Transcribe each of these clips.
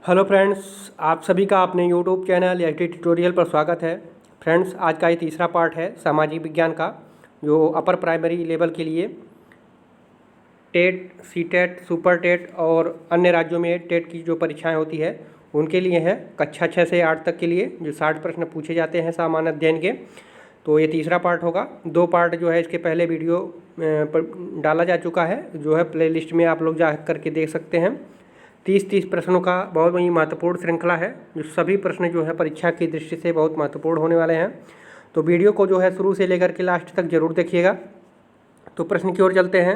Hello friends, आप सभी का अपने यूट्यूब चैनल एचडी ट्यूटोरियल पर स्वागत है। फ्रेंड्स, आज का ये तीसरा पार्ट है सामाजिक विज्ञान का, जो अपर प्राइमरी लेवल के लिए टेट, सीटेट, सुपर टेट और अन्य राज्यों में टेट की जो परीक्षाएं होती है उनके लिए है। कक्षा 6 से 8 तक के लिए जो 60 प्रश्न पूछे जाते हैं सामान्य अध्ययन के। तो ये तीसरा पार्ट होगा। 2 पार्ट जो है इसके पहले वीडियो पर डाला जा चुका है, जो है प्लेलिस्ट में आप लोग जा करके देख सकते हैं। 30 प्रश्नों का बहुत ही महत्वपूर्ण श्रृंखला है, जो सभी प्रश्न जो है परीक्षा की दृष्टि से बहुत महत्वपूर्ण होने वाले हैं। तो वीडियो को जो है शुरू से लेकर के लास्ट तक जरूर देखिएगा। तो प्रश्न की ओर चलते हैं।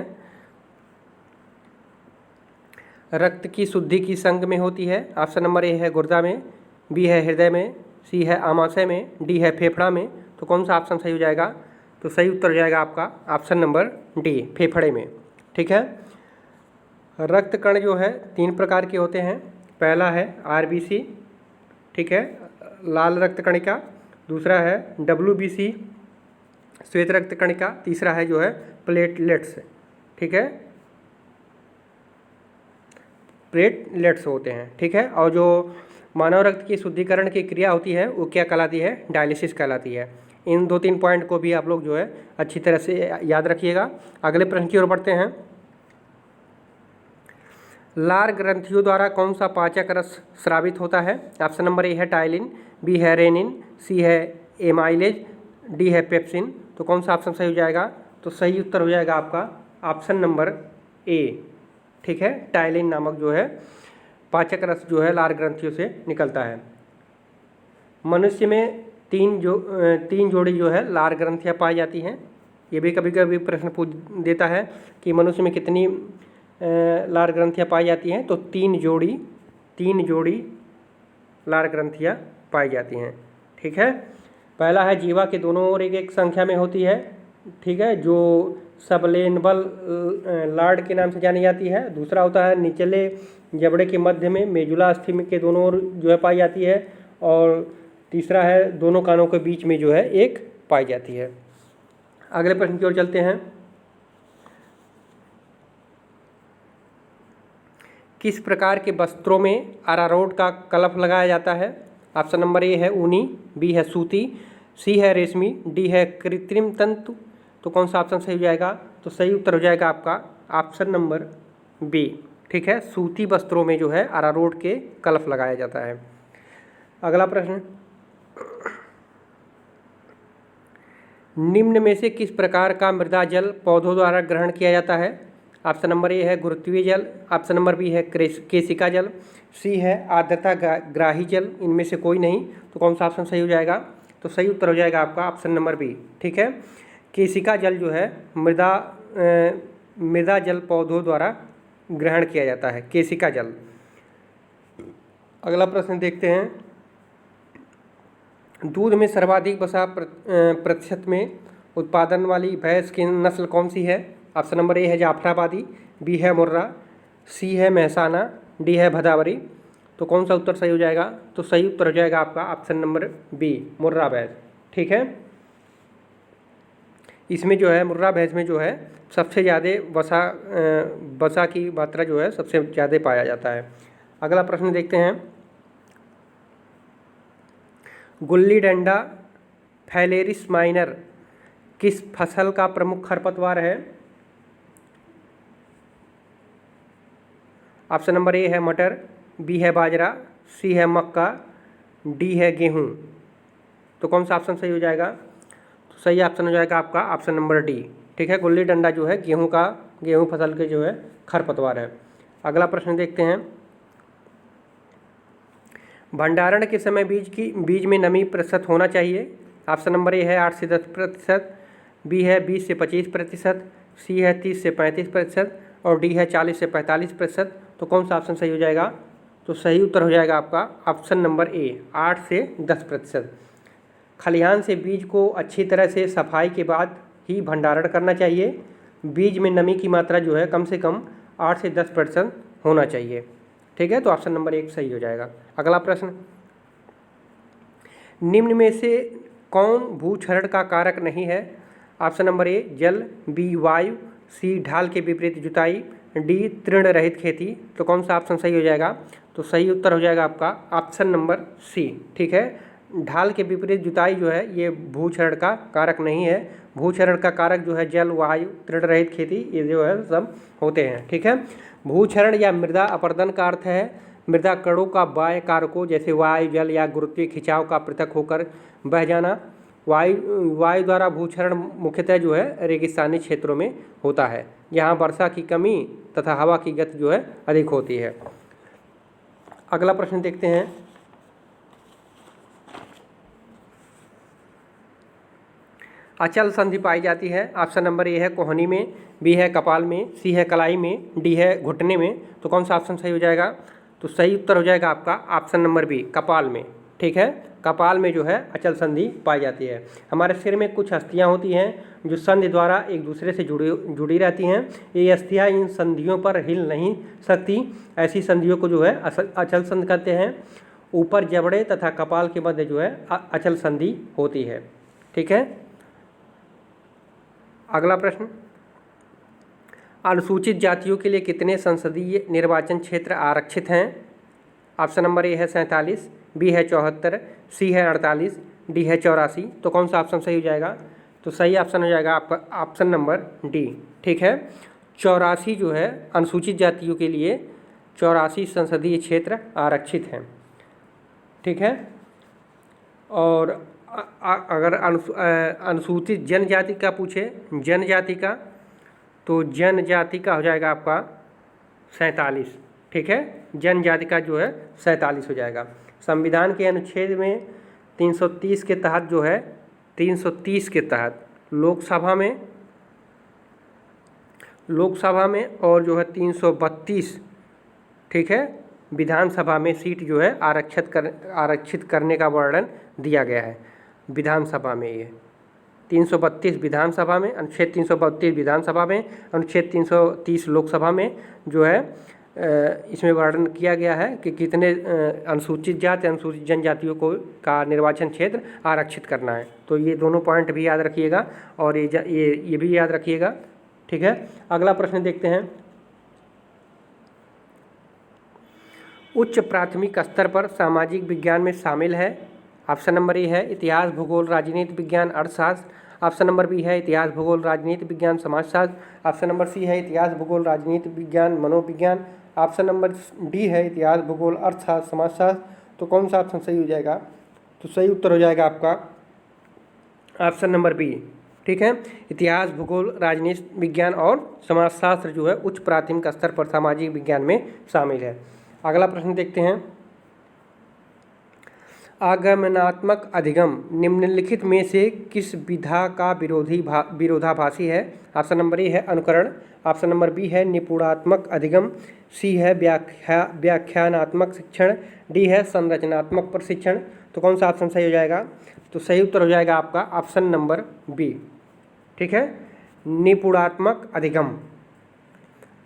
रक्त की शुद्धि किस अंग में होती है? ऑप्शन नंबर ए है गुर्दा में, बी है हृदय में, सी है आमाशय में, डी है फेफड़ा में। तो कौन सा ऑप्शन सही हो जाएगा? तो सही उत्तर हो जाएगा आपका ऑप्शन नंबर डी, फेफड़े में। ठीक है। रक्त कण जो है 3 प्रकार के होते हैं। पहला है आरबीसी, ठीक है, लाल रक्त कणिका। दूसरा है डब्ल्यूबीसी, श्वेत रक्त कणिका। तीसरा है जो है प्लेटलेट्स, ठीक है, प्लेटलेट्स होते हैं। ठीक है। और जो मानव रक्त की शुद्धिकरण की क्रिया होती है वो क्या कहलाती है? डायलिसिस कहलाती है। इन 2-3 पॉइंट को भी आप लोग जो है अच्छी तरह से याद रखिएगा। अगले प्रश्न की ओर बढ़ते हैं। लार ग्रंथियों द्वारा कौन सा पाचक रस स्रावित होता है? ऑप्शन नंबर ए है टाइलिन, बी है रेनिन, सी है एमाइलेज, डी है पेप्सिन। तो कौन सा ऑप्शन सही हो जाएगा? तो सही उत्तर हो जाएगा आपका ऑप्शन नंबर ए, ठीक है। टाइलिन नामक जो है पाचक रस जो है लार ग्रंथियों से निकलता है। मनुष्य में 3 जोड़ी जो है लार ग्रंथियाँ पाई जाती हैं। ये भी कभी कभी प्रश्न पूछ देता है कि मनुष्य में कितनी लार ग्रंथियाँ पाई जाती हैं। तो 3 जोड़ी लार ग्रंथियाँ पाई जाती हैं। ठीक है। पहला है जीवा के दोनों ओर एक संख्या में होती है, ठीक है, जो सबलेनबल लार्ड के नाम से जानी जाती है। दूसरा होता है निचले जबड़े के मध्य में मेजुला अस्थि के दोनों ओर जो है पाई जाती है। और तीसरा है दोनों कानों के बीच में जो है एक पाई जाती है। अगले प्रश्न की ओर चलते हैं। किस प्रकार के वस्त्रों में अरारोट का कलफ लगाया जाता है? ऑप्शन नंबर ए है ऊनी, बी है सूती, सी है रेशमी, डी है कृत्रिम तंतु। तो कौन सा ऑप्शन सही हो जाएगा? तो सही उत्तर हो जाएगा आपका ऑप्शन नंबर बी, ठीक है। सूती वस्त्रों में जो है अरारोट के कलफ लगाया जाता है। अगला प्रश्न, निम्न में से किस प्रकार का मृदा जल पौधों द्वारा ग्रहण किया जाता है? ऑप्शन नंबर ए है गुरुत्वीय जल, ऑप्शन नंबर बी है केशिका जल, सी है आर्द्रता ग्राही जल। इनमें से कोई नहीं। तो कौन सा ऑप्शन सही हो जाएगा? तो सही उत्तर हो जाएगा आपका ऑप्शन नंबर बी, ठीक है। केशिका जल जो है मृदा जल पौधों द्वारा ग्रहण किया जाता है, केशिका जल। अगला प्रश्न देखते हैं। दूध में सर्वाधिक वसा प्रतिशत में उत्पादन वाली भैंस की नस्ल कौन सी है? ऑप्शन नंबर ए है जाफराबादी, बी है मुर्रा, सी है महसाना, डी है भदावरी। तो कौन सा उत्तर सही हो जाएगा? तो सही उत्तर हो जाएगा आपका ऑप्शन नंबर बी, मुर्रा भैंस, ठीक है। इसमें जो है मुर्रा भैंस में जो है सबसे ज़्यादा वसा की मात्रा जो है सबसे ज़्यादा पाया जाता है। अगला प्रश्न देखते हैं। गुल्ली डंडा फैलेरिस माइनर किस फसल का प्रमुख खरपतवार है? ऑप्शन नंबर ए है मटर, बी है बाजरा, सी है मक्का, डी है गेहूँ। तो कौन सा ऑप्शन सही हो जाएगा? तो सही ऑप्शन हो जाएगा आपका ऑप्शन नंबर डी, ठीक है। गुल्ली डंडा जो है गेहूँ फसल के जो है खरपतवार है। अगला प्रश्न देखते हैं। भंडारण के समय बीज में नमी प्रतिशत होना चाहिए। ऑप्शन नंबर ए है 8 से 10%, बी है 20 से 25%, सी है 30 से 35% और डी है 40 से 45%। तो कौन सा ऑप्शन सही हो जाएगा? तो सही उत्तर हो जाएगा आपका ऑप्शन नंबर ए, 8 से 10%। खलिहान से बीज को अच्छी तरह से सफाई के बाद ही भंडारण करना चाहिए। बीज में नमी की मात्रा जो है कम से कम 8 से 10% होना चाहिए, ठीक है। तो ऑप्शन नंबर 1 सही हो जाएगा। अगला प्रश्न, निम्न में से कौन भूक्षरण का कारक नहीं है? ऑप्शन नंबर ए जल, बी वायु, सी ढाल के विपरीत जुताई, डी तृण रहित खेती। तो कौन सा ऑप्शन सही हो जाएगा? तो तो सही उत्तर हो जाएगा आपका ऑप्शन नंबर सी। ठीक है, ढाल के विपरीत जुताई जो है ये भूक्षरण का कारक नहीं है। भूक्षरण का कारक जो है जल, वायु, तृण रहित खेती, ये जो है सब होते हैं। ठीक है, भूक्षरण या मृदा अपरदन का अर्थ है मृदा कणों का बाह्य कारकों जैसे वायु, जल या गुरुत्वीय खिंचाव का पृथक होकर बह जाना। वायु द्वारा भूक्षरण मुख्यतः जो है रेगिस्तानी क्षेत्रों में होता है, जहाँ वर्षा की कमी तथा हवा की गति जो है अधिक होती है। अगला प्रश्न देखते हैं। अचल संधि पाई जाती है। ऑप्शन नंबर ए है कोहनी में, बी है कपाल में, सी है कलाई में, डी है घुटने में। तो कौन सा ऑप्शन सही हो जाएगा? तो सही उत्तर हो जाएगा आपका ऑप्शन नंबर बी, कपाल में। ठीक है, कपाल में जो है अचल संधि पाई जाती है। हमारे सिर में कुछ अस्थियां होती हैं जो संधि द्वारा एक दूसरे से जुड़ी रहती हैं। ये अस्थियां इन संधियों पर हिल नहीं सकती। ऐसी संधियों को जो है अचल संधि कहते हैं। ऊपर जबड़े तथा कपाल के मध्य जो है अचल संधि होती है। ठीक है, अगला प्रश्न, अनुसूचित जातियों के लिए कितने संसदीय निर्वाचन क्षेत्र आरक्षित हैं? ऑप्शन नंबर ए है 47, बी है 74, सी है 48, डी है 84। तो कौन सा ऑप्शन सही हो जाएगा? तो सही ऑप्शन हो जाएगा आपका ऑप्शन नंबर डी। ठीक है, 84 जो है अनुसूचित जातियों के लिए 84 संसदीय क्षेत्र आरक्षित हैं। ठीक है, और अगर अनुसूचित जनजाति का पूछे, जनजाति का, तो जनजाति का हो जाएगा आपका 47। ठीक है, जनजाति का जो है 47 हो जाएगा। संविधान के अनुच्छेद में 330 के तहत जो है 330 के तहत लोकसभा में और जो है 332, ठीक है, विधानसभा में सीट जो है आरक्षित करने का वर्णन दिया गया है। विधानसभा में ये 332 विधानसभा में, अनुच्छेद 332 विधानसभा में, अनुच्छेद 330 लोकसभा में जो है इसमें वर्णन किया गया है कि कितने अनुसूचित जाति, अनुसूचित जनजातियों को का निर्वाचन क्षेत्र आरक्षित करना है। तो ये दोनों पॉइंट भी याद रखिएगा और ये भी याद रखिएगा। ठीक है, अगला प्रश्न देखते हैं। उच्च प्राथमिक स्तर पर सामाजिक विज्ञान में शामिल है। ऑप्शन नंबर ए है इतिहास, भूगोल, राजनीति विज्ञान, अर्थशास्त्र। ऑप्शन नंबर बी है इतिहास, भूगोल, राजनीति विज्ञान, समाजशास्त्र। ऑप्शन नंबर सी है इतिहास, भूगोल, राजनीति विज्ञान, मनोविज्ञान। ऑप्शन नंबर डी है इतिहास, भूगोल, अर्थशास्त्र, समाजशास्त्र। तो कौन सा ऑप्शन सही हो जाएगा? तो सही उत्तर हो जाएगा आपका ऑप्शन नंबर बी। ठीक है, इतिहास, भूगोल, राजनीति विज्ञान और समाजशास्त्र जो है उच्च प्राथमिक स्तर पर सामाजिक विज्ञान में शामिल है। अगला प्रश्न देखते हैं। आगमनात्मक अधिगम निम्नलिखित में से किस विधा का विरोधाभासी है? ऑप्शन नंबर ए है अनुकरण, ऑप्शन नंबर बी है निपुणात्मक अधिगम, सी है व्याख्यानात्मक शिक्षण, डी है संरचनात्मक प्रशिक्षण। तो कौन सा ऑप्शन सही हो जाएगा? तो सही उत्तर हो जाएगा आपका ऑप्शन नंबर बी। ठीक है, निपुणात्मक अधिगम,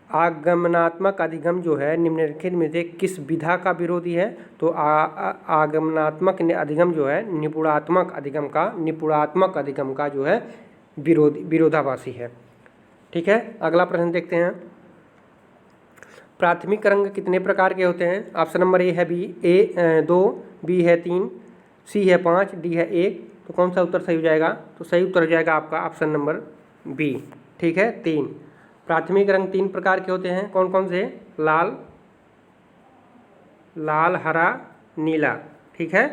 आगमनात्मक अधिगम जो है निम्नलिखित में से किस विधा का विरोधी है? तो आगमनात्मक अधिगम जो है निपुणात्मक अधिगम का जो है विरोधाभासी है। ठीक है, अगला प्रश्न देखते हैं। प्राथमिक रंग कितने प्रकार के होते हैं? ऑप्शन नंबर ए है 2, बी है 3, सी है 5, डी है 1। तो कौन सा उत्तर सही हो जाएगा? तो सही उत्तर हो जाएगा आपका ऑप्शन नंबर बी। ठीक है, 3। प्राथमिक रंग 3 प्रकार के होते हैं। कौन कौन से? लाल, हरा, नीला। ठीक है,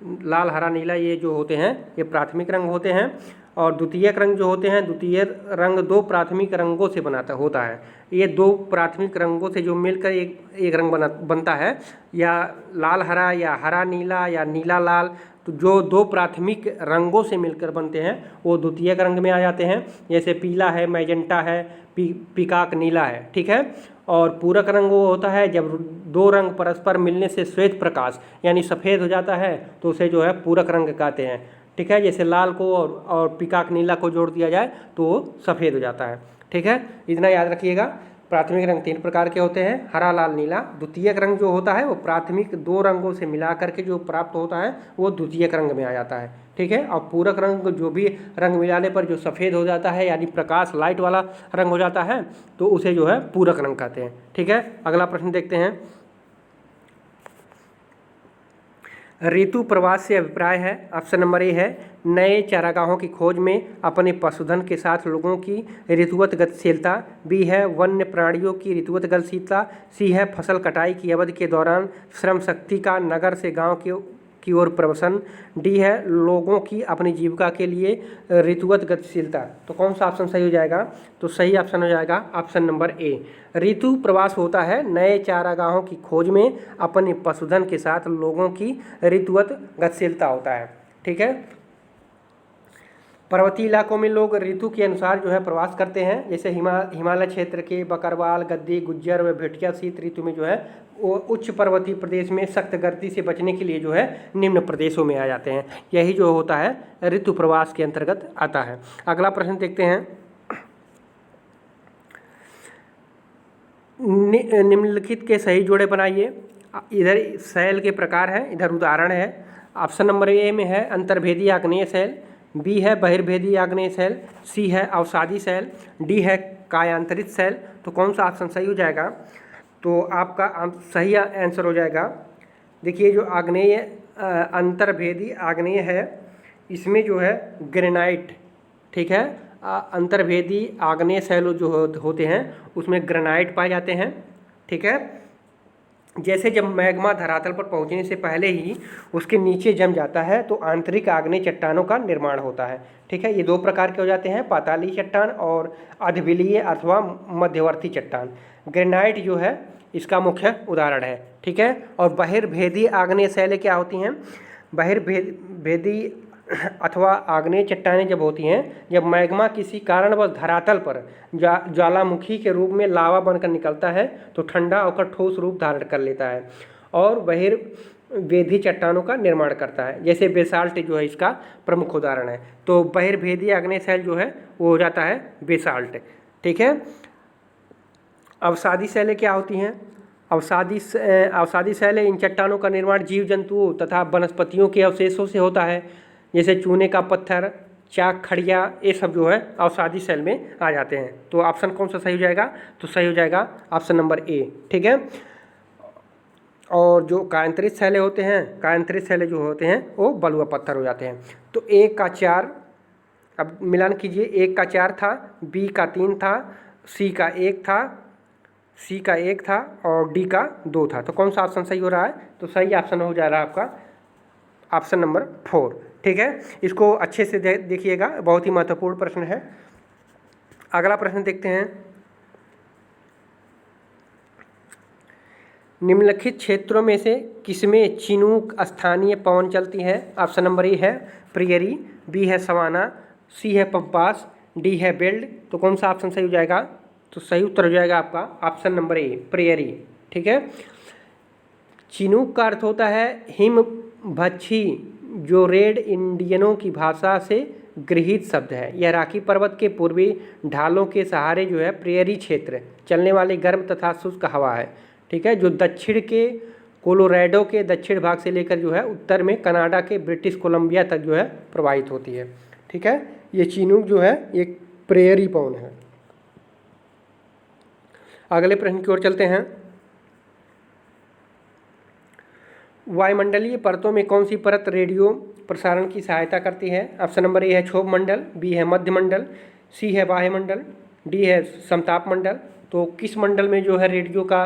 लाल, हरा, नीला ये जो होते हैं ये प्राथमिक रंग होते हैं। और द्वितीयक रंग जो होते हैं, द्वितीय रंग 2 प्राथमिक रंगों से होता है। ये 2 प्राथमिक रंगों से जो मिलकर एक रंग बनता है, या लाल हरा या हरा नीला या नीला लाल। तो जो 2 प्राथमिक रंगों से मिलकर बनते हैं वो द्वितीयक रंग में आ जाते हैं। जैसे पीला है, मैजेंटा है, पीकाक नीला है। ठीक है, और पूरक रंग वो होता है जब 2 रंग परस्पर मिलने से श्वेत प्रकाश यानी सफ़ेद हो जाता है तो उसे जो है पूरक रंग कहते हैं। ठीक है, जैसे लाल को और पीकाक नीला को जोड़ दिया जाए तो वो सफ़ेद हो जाता है। ठीक है, इतना याद रखिएगा। प्राथमिक रंग 3 प्रकार के होते हैं, हरा, लाल, नीला। द्वितीयक रंग जो होता है वो प्राथमिक 2 रंगों से मिला करके जो प्राप्त होता है वो द्वितीयक रंग में आ जाता है। ठीक है, और पूरक रंग जो भी रंग मिलाने पर जो सफ़ेद हो जाता है यानी प्रकाश लाइट वाला रंग हो जाता है तो उसे जो है पूरक रंग कहते हैं। ठीक है, अगला प्रश्न देखते हैं। ऋतु प्रवास से अभिप्राय है। ऑप्शन नंबर ए है नए चारागाहों की खोज में अपने पशुधन के साथ लोगों की ऋतुगत गतिशीलता। बी है वन्य प्राणियों की ऋतुगत गतिशीलता। सी है फसल कटाई की अवधि के दौरान श्रम शक्ति का नगर से गांव की ओर प्रवसन। डी है लोगों की अपनी जीविका के लिए ऋतुगत गतिशीलता। तो कौन सा ऑप्शन सही हो जाएगा? तो सही ऑप्शन हो जाएगा ऑप्शन नंबर ए। ऋतु प्रवास होता है नए चारागाहों की खोज में अपने पशुधन के साथ लोगों की ऋतुगत गतिशीलता होता है। ठीक है। पर्वतीय इलाकों में लोग ऋतु के अनुसार जो है प्रवास करते हैं। जैसे हिमालय क्षेत्र के बकरवाल, गद्दी, गुज्जर व भेटिया शीत ऋतु में जो है वो उच्च पर्वतीय प्रदेश में सख्त गर्मी से बचने के लिए जो है निम्न प्रदेशों में आ जाते हैं। यही जो होता है ऋतु प्रवास के अंतर्गत आता है। अगला प्रश्न देखते हैं। निम्नलिखित के सही जोड़े बनाइए। इधर शैल के प्रकार हैं, इधर उदाहरण है। ऑप्शन नंबर ए में है अंतर्भेदी आग्नेय शैल। बी है बहिर्भेदी आग्नेय शैल। सी है अवसादी शैल। डी है कायांतरित शैल। तो कौन सा ऑप्शन सही हो जाएगा? तो आपका सही आंसर हो जाएगा, देखिए जो आग्नेय अंतर्भेदी आग्नेय है इसमें जो है ग्रेनाइट, ठीक है, अंतर्भेदी आग्नेय शैल जो होते हैं उसमें ग्रेनाइट पाए जाते हैं। ठीक है। जैसे जब मैग्मा धरातल पर पहुंचने से पहले ही उसके नीचे जम जाता है तो आंतरिक आग्नेय चट्टानों का निर्माण होता है। ठीक है। ये दो प्रकार के हो जाते हैं, पातालीय चट्टान और अधबिलीय अथवा मध्यवर्ती चट्टान। ग्रेनाइट जो है इसका मुख्य उदाहरण है। ठीक है। और बहिर्भेदी आग्नेय शैलें क्या होती हैं? बहिर्भेदी अथवा आग्नेय चट्टानें जब होती हैं, जब मैग्मा किसी कारणवश धरातल पर ज्वालामुखी के रूप में लावा बनकर निकलता है तो ठंडा होकर ठोस रूप धारण कर लेता है और बहिर्भेदी चट्टानों का निर्माण करता है। जैसे बेसाल्ट जो है इसका प्रमुख उदाहरण है। तो बहिर्भेदी आग्नेय शैल जो है वो हो जाता है बेसाल्ट। ठीक है। अवसादी शैलें क्या होती हैं? अवसादी शैलें इन चट्टानों का निर्माण जीव जंतुओं तथा वनस्पतियों के अवशेषों से होता है। जैसे चूने का पत्थर, चाक, खड़िया, ये सब जो है अवसादी शैल में आ जाते हैं। तो ऑप्शन कौन सा सही हो जाएगा? तो सही हो जाएगा ऑप्शन नंबर ए। ठीक है। और जो कायांतरित शैलें होते हैं, कायांतरित शैलें जो होते हैं वो बलुआ पत्थर हो जाते हैं। तो ए का 4, अब मिलान कीजिए, 1 का 4 था, बी का 3 था, सी का 1 था, सी का 1 था और डी का 2 था। तो कौन सा ऑप्शन सही हो रहा है? तो सही ऑप्शन हो जा रहा है आपका ऑप्शन नंबर 4। ठीक है। इसको अच्छे से देखिएगा, बहुत ही महत्वपूर्ण प्रश्न है। अगला प्रश्न देखते हैं। निम्नलिखित क्षेत्रों में से किसमें चिनूक स्थानीय पवन चलती है? ऑप्शन नंबर ए है प्रियरी, बी है सवाना, सी है पम्पास, डी है बेल्ट। तो कौन सा ऑप्शन सही हो जाएगा? तो सही उत्तर हो जाएगा आपका ऑप्शन नंबर ए प्रियरी। ठीक है। चिनूक का अर्थ होता है हिमभक्षी, जो रेड इंडियनों की भाषा से गृहीत शब्द है। यह राकी पर्वत के पूर्वी ढालों के सहारे जो है प्रेयरी क्षेत्र चलने वाली गर्म तथा शुष्क हवा है। ठीक है। जो दक्षिण के कोलोराडो के दक्षिण भाग से लेकर जो है उत्तर में कनाडा के ब्रिटिश कोलंबिया तक जो है प्रवाहित होती है। ठीक है। ये चिनूक जो है एक प्रेयरी पवन है। अगले प्रश्न की ओर चलते हैं। वायुमंडलीय परतों में कौन सी परत रेडियो प्रसारण की सहायता करती है? ऑप्शन नंबर ए है क्षोभ मंडल, बी है मध्य मंडल, सी है बाह्य मंडल, डी है समताप मंडल। तो किस मंडल में जो है रेडियो का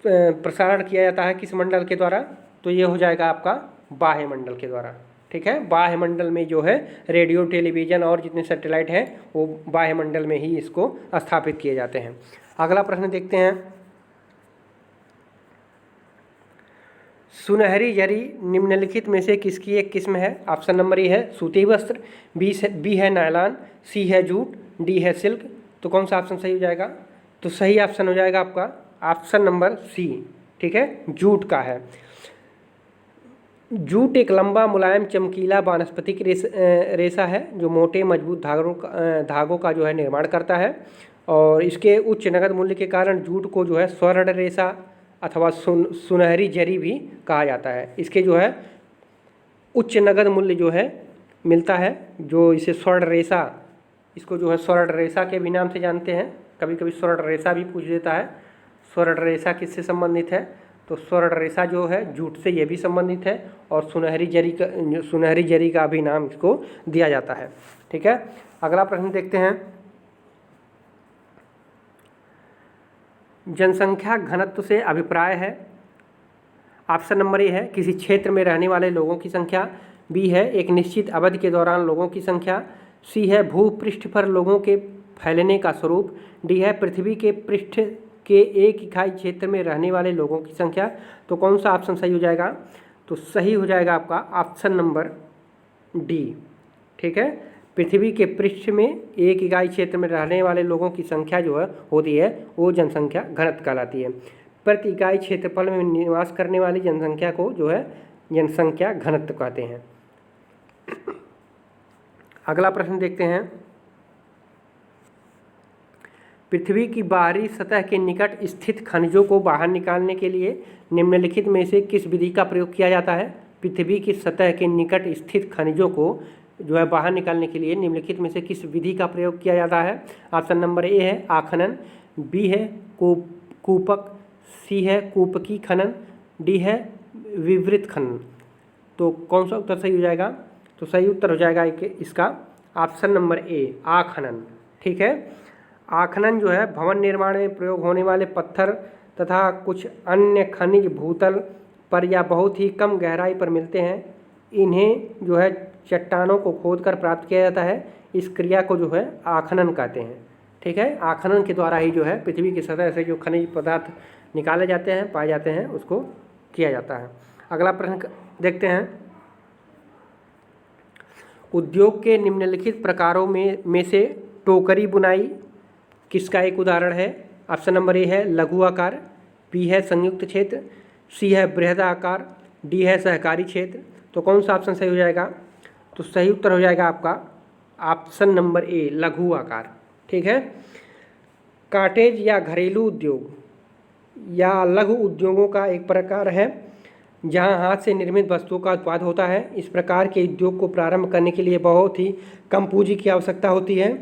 प्रसारण किया जाता है, किस मंडल के द्वारा? तो ये हो जाएगा आपका बाह्य मंडल के द्वारा। ठीक है। बाह्य मंडल में जो है रेडियो, टेलीविज़न और जितने सैटेलाइट हैं वो बाह्य मंडल में ही इसको स्थापित किए जाते हैं। अगला प्रश्न देखते हैं। सुनहरी जरी निम्नलिखित में से किसकी एक किस्म है? ऑप्शन नंबर ए है सूती वस्त्र, बी है नायलॉन, सी है जूट, डी है सिल्क। तो कौन सा ऑप्शन सही हो जाएगा? तो सही ऑप्शन हो जाएगा आपका ऑप्शन नंबर सी। ठीक है। जूट का है। जूट एक लंबा, मुलायम, चमकीला वानस्पतिक रेशा है जो मोटे, मजबूत धागों का जो है निर्माण करता है। और इसके उच्च नगद मूल्य के कारण जूट को जो है स्वर्ण रेशा अथवा सुनहरी जरी भी कहा जाता है। इसके जो है उच्च नगद मूल्य जो है मिलता है, जो इसे स्वर्ण रेशा, इसको जो है स्वर्ण रेशा के भी नाम से जानते हैं। कभी कभी स्वर्ण रेशा भी पूछ देता है। स्वर्ण रेशा किससे संबंधित है? तो स्वर्ण रेशा जो है जूट से ये भी संबंधित है, और सुनहरी जरी का भी नाम इसको दिया जाता है। ठीक है, अगला प्रश्न देखते हैं। जनसंख्या घनत्व से अभिप्राय है। ऑप्शन नंबर ए है किसी क्षेत्र में रहने वाले लोगों की संख्या, बी है एक निश्चित अवधि के दौरान लोगों की संख्या, सी है भूपृष्ठ पर लोगों के फैलने का स्वरूप, डी है पृथ्वी के पृष्ठ के एक इकाई क्षेत्र में रहने वाले लोगों की संख्या। तो कौन सा ऑप्शन सही हो जाएगा? तो सही हो जाएगा आपका ऑप्शन नंबर डी। ठीक है, पृथ्वी के पृष्ठ में एक इकाई क्षेत्र में रहने वाले लोगों की संख्या जो है होती है वो जनसंख्या घनत्व कहलाती है। प्रति इकाई क्षेत्रफल में निवास करने वाली जनसंख्या को जो है जनसंख्या घनत्व कहते हैं। अगला प्रश्न देखते हैं। पृथ्वी की बाहरी सतह के निकट स्थित खनिजों को बाहर निकालने के लिए निम्नलिखित में से किस विधि का प्रयोग किया जाता है? पृथ्वी की सतह के निकट स्थित खनिजों को जो है बाहर निकालने के लिए निम्नलिखित में से किस विधि का प्रयोग किया जाता है? ऑप्शन नंबर ए है आखनन, बी है कूपक, सी है कूपकी खनन, डी है विवृत खनन। तो कौन सा उत्तर सही हो जाएगा? तो सही उत्तर हो जाएगा इसका ऑप्शन नंबर ए आखनन। ठीक है, आखनन जो है भवन निर्माण में प्रयोग होने वाले पत्थर तथा कुछ अन्य खनिज भूतल पर या बहुत ही कम गहराई पर मिलते हैं, इन्हें जो है चट्टानों को खोदकर प्राप्त किया जाता है। इस क्रिया को जो है आखनन कहते हैं। ठीक है, आखनन के द्वारा ही जो है पृथ्वी की सतह से जो खनिज पदार्थ निकाले जाते हैं, पाए जाते हैं, उसको किया जाता है। अगला प्रश्न देखते हैं। उद्योग के निम्नलिखित प्रकारों में से टोकरी बुनाई किसका एक उदाहरण है? ऑप्शन नंबर ए है लघु आकार, बी है संयुक्त क्षेत्र, सी है बृहद आकार, डी है सहकारी क्षेत्र। तो कौन सा ऑप्शन सही हो जाएगा? तो सही उत्तर हो जाएगा आपका ऑप्शन नंबर ए लघु आकार। ठीक है, काटेज या घरेलू उद्योग या लघु उद्योगों का एक प्रकार है जहां हाथ से निर्मित वस्तुओं का उत्पाद होता है। इस प्रकार के उद्योग को प्रारंभ करने के लिए बहुत ही कम पूंजी की आवश्यकता होती है।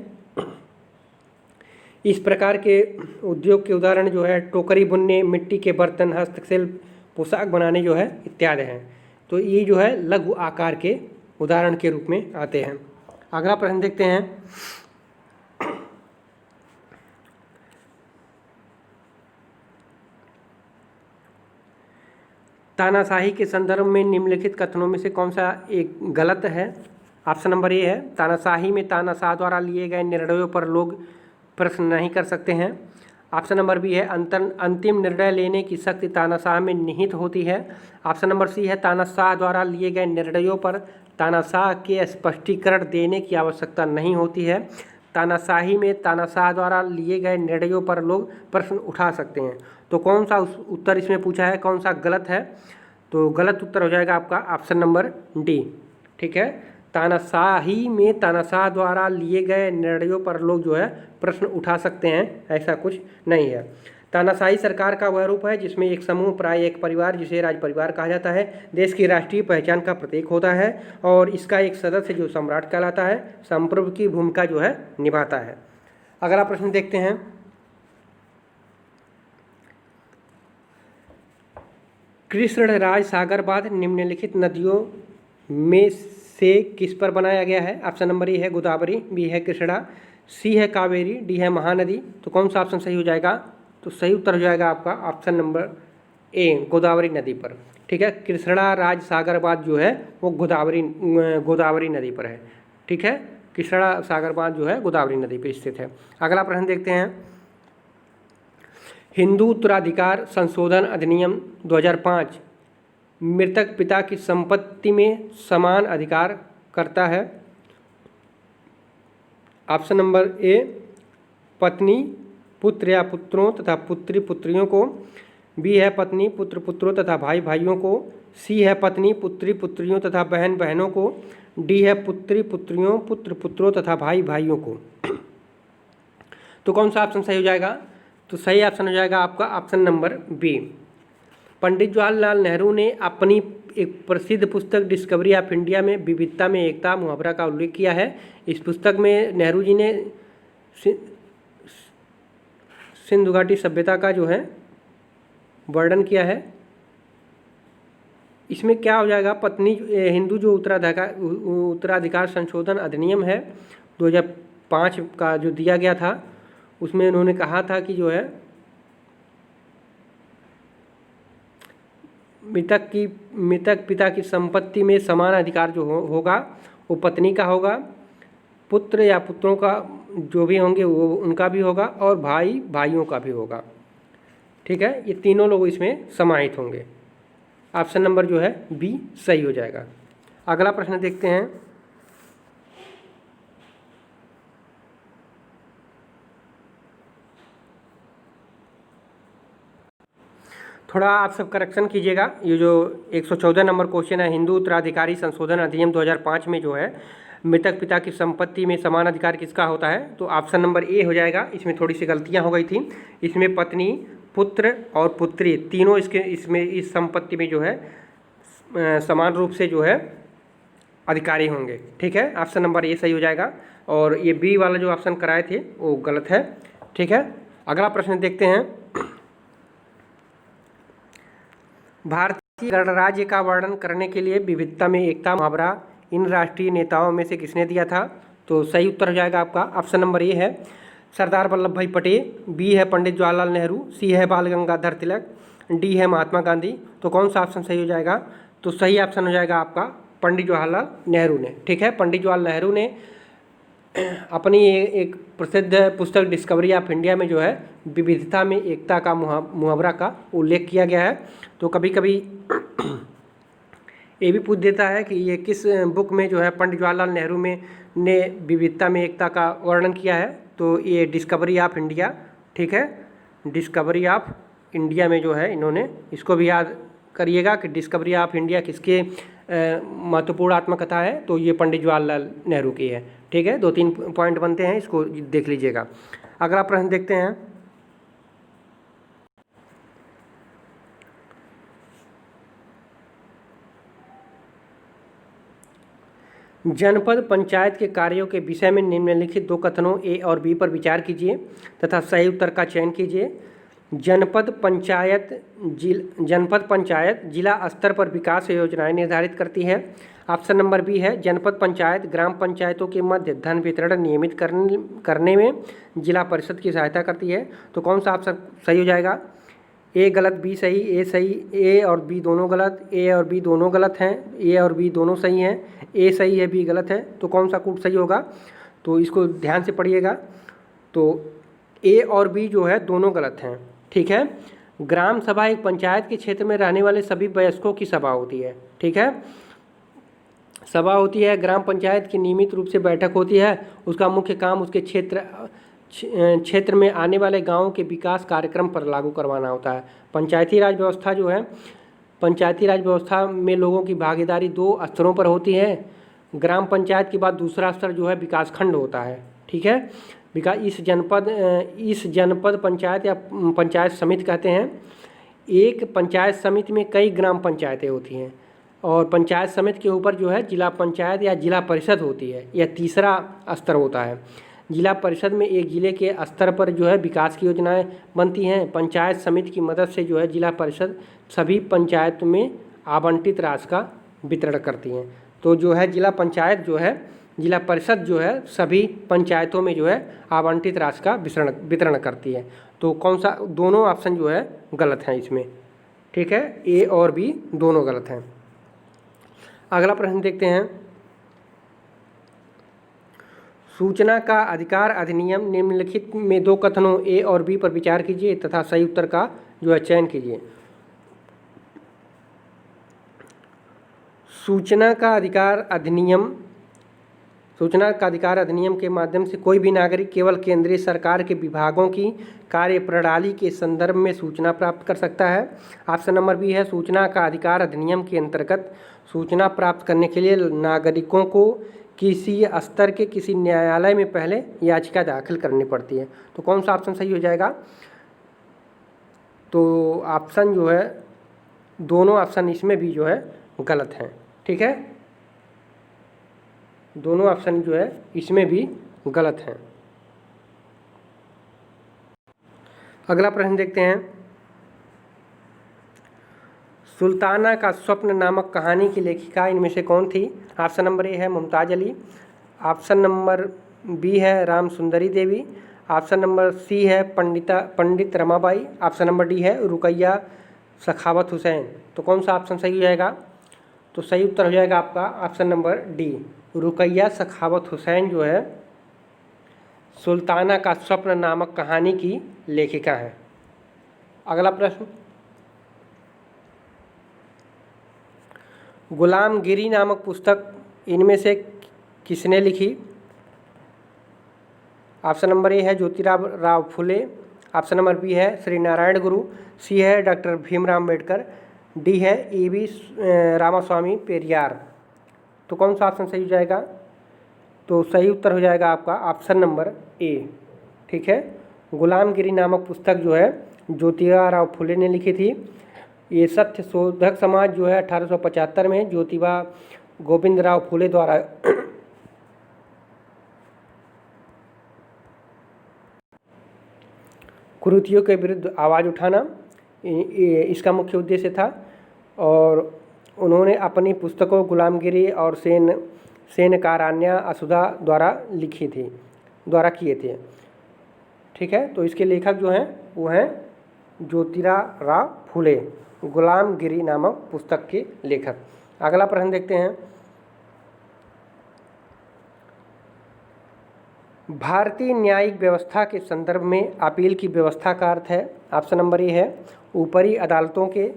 इस प्रकार के उद्योग के उदाहरण जो है टोकरी बुनने, मिट्टी के बर्तन, हस्तशिल्प, पोशाक बनाने जो है इत्यादि हैं। तो ये जो है लघु आकार के उदाहरण के रूप में आते हैं। अगला प्रश्न देखते हैं। तानाशाही के संदर्भ में निम्नलिखित कथनों में से कौन सा एक गलत है? ऑप्शन नंबर ए है तानाशाही में तानाशाह द्वारा लिए गए निर्णयों पर लोग प्रश्न नहीं कर सकते हैं। ऑप्शन नंबर बी है अंतिम निर्णय लेने की शक्ति तानाशाह में निहित होती है। ऑप्शन नंबर सी है तानाशाह द्वारा लिए गए निर्णयों पर तानाशाह के स्पष्टीकरण देने की आवश्यकता नहीं होती है। तानाशाही में तानाशाह द्वारा लिए गए निर्णयों पर लोग प्रश्न उठा सकते हैं। तो कौन सा उत्तर इसमें पूछा है, कौन सा गलत है? तो गलत उत्तर हो जाएगा आपका ऑप्शन नंबर डी। ठीक है, तानाशाही में तानाशाह द्वारा लिए गए निर्णयों पर लोग जो है प्रश्न उठा सकते हैं, ऐसा कुछ नहीं है। तानाशाही सरकार का वह रूप है जिसमें एक समूह, प्राय एक परिवार, जिसे राज परिवार कहा जाता है, देश की राष्ट्रीय पहचान का प्रतीक होता है और इसका एक सदस्य जो सम्राट कहलाता है संप्रभु की भूमिका जो है निभाता है। अगला प्रश्न देखते हैं। कृष्णराज सागर बांध निम्नलिखित नदियों में से किस पर बनाया गया है? ऑप्शन नंबर ए है गोदावरी, बी है कृष्णा, सी है कावेरी, डी है महानदी। तो कौन सा ऑप्शन सही हो जाएगा? तो सही उत्तर हो जाएगा आपका ऑप्शन नंबर ए गोदावरी नदी पर। ठीक है, कृष्णा राज सागर बांध जो है वो गोदावरी नदी पर है। ठीक है, कृष्णा सागर बांध जो है गोदावरी नदी पर स्थित है। अगला प्रश्न देखते हैं। हिंदू उत्तराधिकार संशोधन अधिनियम 2005 मृतक पिता की संपत्ति में समान अधिकार करता है। ऑप्शन नंबर ए पत्नी पुत्र या पुत्रों तथा पुत्री पुत्रियों को, बी है पत्नी पुत्र पुत्रों तथा भाई भाइयों को, सी है पत्नी पुत्री पुत्रियों तथा बहन बहनों को, डी है पुत्री पुत्रियों पुत्र पुत्रों तथा भाई भाइयों को। तो कौन सा ऑप्शन सही हो जाएगा? तो सही ऑप्शन हो जाएगा आपका option number B. Pandit Jawaharlal Nehru ने अपनी एक प्रसिद्ध पुस्तक डिस्कवरी ऑफ इंडिया में विविधता में एकता मुहावरा का उल्लेख किया है। इस पुस्तक में नेहरू जी ने सिंधु घाटी सभ्यता का जो है वर्णन किया है। इसमें क्या हो जाएगा, पत्नी हिंदू जो उत्तराधिकार संशोधन अधिनियम है 2005 का जो दिया गया था, उसमें उन्होंने कहा था कि जो है मृतक पिता की संपत्ति में समान अधिकार जो होगा वो पत्नी का होगा, पुत्र या पुत्रों का जो भी होंगे वो उनका भी होगा, और भाइयों का भी होगा। ठीक है, ये तीनों लोग इसमें समाहित होंगे। ऑप्शन नंबर जो है बी सही हो जाएगा। अगला प्रश्न देखते हैं। थोड़ा आप सब करेक्शन कीजिएगा। ये जो 114 नंबर क्वेश्चन है, हिंदू उत्तराधिकारी संशोधन अधिनियम 2005 में जो है मृतक पिता की संपत्ति में समान अधिकार किसका होता है, तो ऑप्शन नंबर ए हो जाएगा। इसमें थोड़ी सी गलतियां हो गई थी। इसमें पत्नी, पुत्र और पुत्री तीनों इसमें इस संपत्ति में जो है समान रूप से जो है अधिकारी होंगे। ठीक है, ऑप्शन नंबर ए सही हो जाएगा, और ये बी वाला जो ऑप्शन कराए थे वो गलत है। ठीक है, अगला प्रश्न देखते हैं। भारतीय गणराज्य का वर्णन करने के लिए विविधता में एकता मुहावरा इन राष्ट्रीय नेताओं में से किसने दिया था, तो सही उत्तर हो जाएगा आपका ऑप्शन नंबर ए है सरदार वल्लभ भाई पटेल, बी है पंडित जवाहरलाल नेहरू, सी है बाल गंगाधर तिलक, डी है महात्मा गांधी। तो कौन सा ऑप्शन सही हो जाएगा, तो सही ऑप्शन हो जाएगा आपका पंडित जवाहरलाल नेहरू ने। ठीक है, पंडित जवाहरलाल नेहरू ने अपनी एक प्रसिद्ध पुस्तक डिस्कवरी ऑफ इंडिया में जो है विविधता में एकता का मुहावरा का उल्लेख किया गया है। तो कभी कभी ये भी पूछ देता है कि ये किस बुक में जो है पंडित जवाहरलाल नेहरू ने विविधता में एकता का वर्णन किया है, तो ये डिस्कवरी ऑफ इंडिया। ठीक है, डिस्कवरी ऑफ इंडिया में जो है इन्होंने, इसको भी याद करिएगा कि डिस्कवरी ऑफ इंडिया किसके महत्वपूर्ण आत्मकथा है, तो ये पंडित जवाहरलाल नेहरू की है। ठीक है, 2-3 पॉइंट बनते हैं, इसको देख लीजिएगा। अगला प्रश्न देखते हैं। जनपद पंचायत के कार्यों के विषय में निम्नलिखित दो कथनों ए और बी पर विचार कीजिए तथा सही उत्तर का चयन कीजिए। जनपद पंचायत जिला स्तर पर विकास योजनाएं निर्धारित करती है। ऑप्शन नंबर बी है जनपद पंचायत ग्राम पंचायतों के मध्य धन वितरण नियमित करने में जिला परिषद की सहायता करती है। तो कौन सा ऑप्शन सही हो जाएगा, ए गलत बी सही, ए सही, ए और बी दोनों गलत, ए और बी दोनों गलत हैं, ए और बी दोनों सही हैं, ए सही है बी गलत है। तो कौन सा कूट सही होगा, तो इसको ध्यान से पढ़िएगा। तो ए और बी जो है दोनों गलत हैं। ठीक है, ग्राम सभा एक पंचायत के क्षेत्र में रहने वाले सभी वयस्कों की सभा होती है। ठीक है, सभा होती है, ग्राम पंचायत की नियमित रूप से बैठक होती है। उसका मुख्य काम उसके क्षेत्र में आने वाले गांवों के विकास कार्यक्रम पर लागू करवाना होता है। पंचायती राज व्यवस्था जो है, पंचायती राज व्यवस्था में लोगों की भागीदारी 2 स्तरों पर होती है। ग्राम पंचायत के बाद दूसरा स्तर जो है विकास खंड होता है। ठीक है, इस जनपद पंचायत या पंचायत समिति कहते हैं। एक पंचायत समिति में कई ग्राम पंचायतें होती हैं, और पंचायत समिति के ऊपर जो है जिला पंचायत या जिला परिषद होती है, यह तीसरा स्तर होता है। जिला परिषद में एक जिले के स्तर पर जो है विकास की योजनाएं बनती हैं। पंचायत समिति की मदद से जो है जिला परिषद सभी पंचायतों में आवंटित राशि का वितरण करती हैं। तो जो है जिला पंचायत जो है, जिला परिषद जो है सभी पंचायतों में जो है आवंटित राशि का वितरण करती है। तो कौन सा, दोनों ऑप्शन जो है गलत हैं इसमें। ठीक है, ए और बी दोनों गलत हैं। अगला प्रश्न देखते हैं। सूचना का अधिकार अधिनियम निम्नलिखित में 2 कथनों ए और बी पर विचार कीजिए तथा सही उत्तर का जो है चयन कीजिए। सूचना का अधिकार अधिनियम के माध्यम से कोई भी नागरिक केवल केंद्रीय सरकार के विभागों की कार्यप्रणाली के संदर्भ में सूचना प्राप्त कर सकता है। ऑप्शन नंबर बी है सूचना का अधिकार अधिनियम के अंतर्गत सूचना प्राप्त करने के लिए नागरिकों को किसी स्तर के किसी न्यायालय में पहले याचिका दाखिल करनी पड़ती है। तो कौन सा ऑप्शन सही हो जाएगा, तो ऑप्शन जो है, दोनों ऑप्शन इसमें भी जो है गलत हैं। ठीक है, दोनों ऑप्शन जो है इसमें भी गलत हैं। अगला प्रश्न देखते हैं। सुल्ताना का स्वप्न नामक कहानी की लेखिका इनमें से कौन थी? ऑप्शन नंबर ए है Mumtaz Ali, option number B है Ram Sundari Devi, option number C है Pandit Ramabai, option number D है रुकैया सखावत हुसैन। तो कौन सा ऑप्शन सही हो जाएगा? तो सही उत्तर हो जाएगा आपका option number D, Rukaiya Sakhawat Hussain जो है सुल्ताना का स्वप्न नामक कहानी की लेखिका है। अगला प्रश्न, गुलामगिरी नामक पुस्तक इनमें से किसने लिखी? ऑप्शन नंबर ए है Jyotirao Phule, option number B है श्री नारायण गुरु, सी है डॉक्टर भीमराव अम्बेडकर, डी है E.V. रामास्वामी पेरियार। तो कौन सा ऑप्शन सही हो जाएगा? तो सही उत्तर हो जाएगा आपका ऑप्शन नंबर ए। ठीक है, गुलामगिरी नामक पुस्तक जो है ज्योतिराव फुले ने लिखी थी। ये सत्य शोधक समाज जो है 1875 में ज्योतिबा गोविंद राव फुले द्वारा कुरीतियों के विरुद्ध आवाज़ उठाना इसका मुख्य उद्देश्य था, और उन्होंने अपनी पुस्तकों गुलामगिरी और सेनकारान्या असुधा द्वारा किए थे। ठीक है, तो इसके लेखक जो हैं वो हैं ज्योतिराव फुले, गुलामगिरी नामक पुस्तक के लेखक। अगला प्रश्न देखते हैं, भारतीय न्यायिक व्यवस्था के संदर्भ में अपील की व्यवस्था का अर्थ है। ऑप्शन नंबर ए है ऊपरी अदालतों के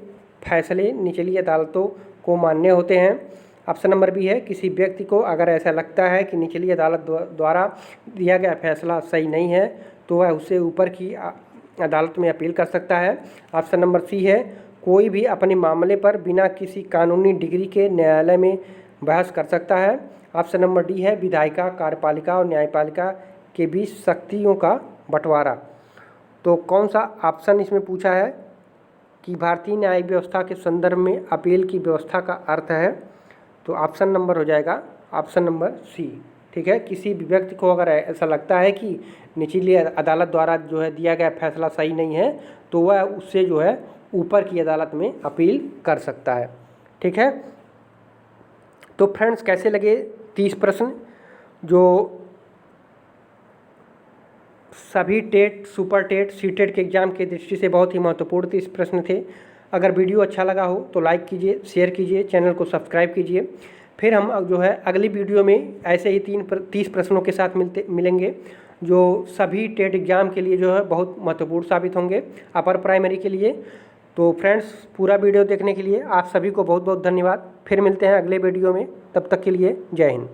फैसले निचली अदालतों को मान्य होते हैं। ऑप्शन नंबर बी है किसी व्यक्ति को अगर ऐसा लगता है कि निचली अदालत द्वारा दिया गया फैसला सही नहीं है तो वह उससे ऊपर की अदालत में अपील कर सकता है। ऑप्शन नंबर सी है कोई भी अपने मामले पर बिना किसी कानूनी डिग्री के न्यायालय में बहस कर सकता है। ऑप्शन नंबर डी है विधायिका, कार्यपालिका और न्यायपालिका के बीच शक्तियों का बंटवारा। तो कौन सा ऑप्शन इसमें पूछा है कि भारतीय न्यायिक व्यवस्था के संदर्भ में अपील की व्यवस्था का अर्थ है? तो ऑप्शन नंबर हो जाएगा ऑप्शन नंबर सी। ठीक है, किसी भी व्यक्ति को अगर ऐसा लगता है कि निचली अदालत द्वारा जो है दिया गया फैसला सही नहीं है तो वह उससे जो है ऊपर की अदालत में अपील कर सकता है। ठीक है, तो फ्रेंड्स कैसे लगे 30 प्रश्न जो सभी टेट, सुपर टेट, सीटेट के एग्ज़ाम की दृष्टि से बहुत ही महत्वपूर्ण 30 प्रश्न थे। अगर वीडियो अच्छा लगा हो तो लाइक कीजिए, शेयर कीजिए, चैनल को सब्सक्राइब कीजिए। फिर हम जो है अगली वीडियो में ऐसे ही 30 प्रश्नों के साथ मिलेंगे जो सभी टेट एग्ज़ाम के लिए जो है बहुत महत्वपूर्ण साबित होंगे, अपर प्राइमरी के लिए। तो फ्रेंड्स पूरा वीडियो देखने के लिए आप सभी को बहुत बहुत धन्यवाद। फिर मिलते हैं अगले वीडियो में, तब तक के लिए जय हिंद।